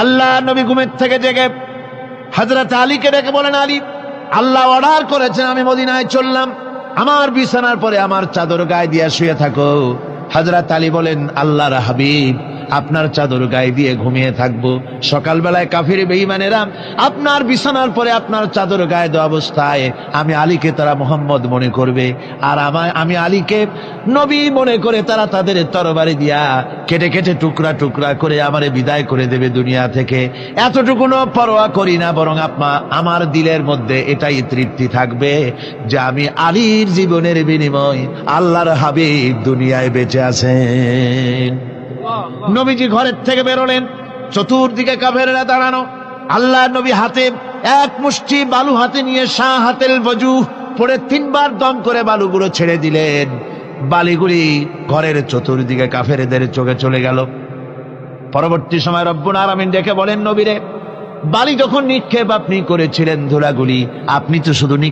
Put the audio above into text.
আল্লাহ নবী ঘুমের থেকে জেগে হযরত আলীকে ডেকে বলেন, আলী, আল্লাহ অর্ডার করেছেন আমি মদিনায় চললাম, আমার বিছানার পরে আমার চাদর গায়ে দিয়ে শুয়ে থাকো। হযরত আলী বলেন, আল্লাহর হাবিব, আপনার চাদর গায়ে দিয়ে ঘুমিয়ে থাকবো? সকালবেলায় কাফির বেঈমানেরা আপনার বিছানার পরে আপনার চাদর গায়ে দেওয়া অবস্থায় আমি আলীকে তারা মুহাম্মদ মনে করবে, আর আমি আলীকে নবী মনে করে তারা তাদের তরবারি দিয়া কেটে কেটে টুকরা টুকরা করে আমারে বিদায় করে দেবে দুনিয়া থেকে। এতটুকুনো পরোয়া করি না, বরং আমার দিলের মধ্যে এটাই তৃপ্তি থাকবে যে আমি আলীর জীবনের বিনিময় আল্লাহর হাবিব দুনিয়ায় বেঁচে আছেন। নবীজি ঘরের থেকে বেরোলেন, চতুর্দিকে কাফেররা দাঁড়ানো। আল্লাহ নবী হাতে এক মুষ্টি বালু হাতে নিয়ে শাহ হাতেল বজু পড়ে 3 বার দম করে বালুগুলো ছেড়ে দিলেন। বালিগুলি ঘরের চতুর্দিকে কাফেরদের চোখে চলে গেল। পরবর্তী সময় রব্বুল আলামিন ডেকে বলেন, নবীরে, বালি যখন নিক্ষেপ আপনি করেছিলেন ধুলাগুলি, আপনি তো শুধু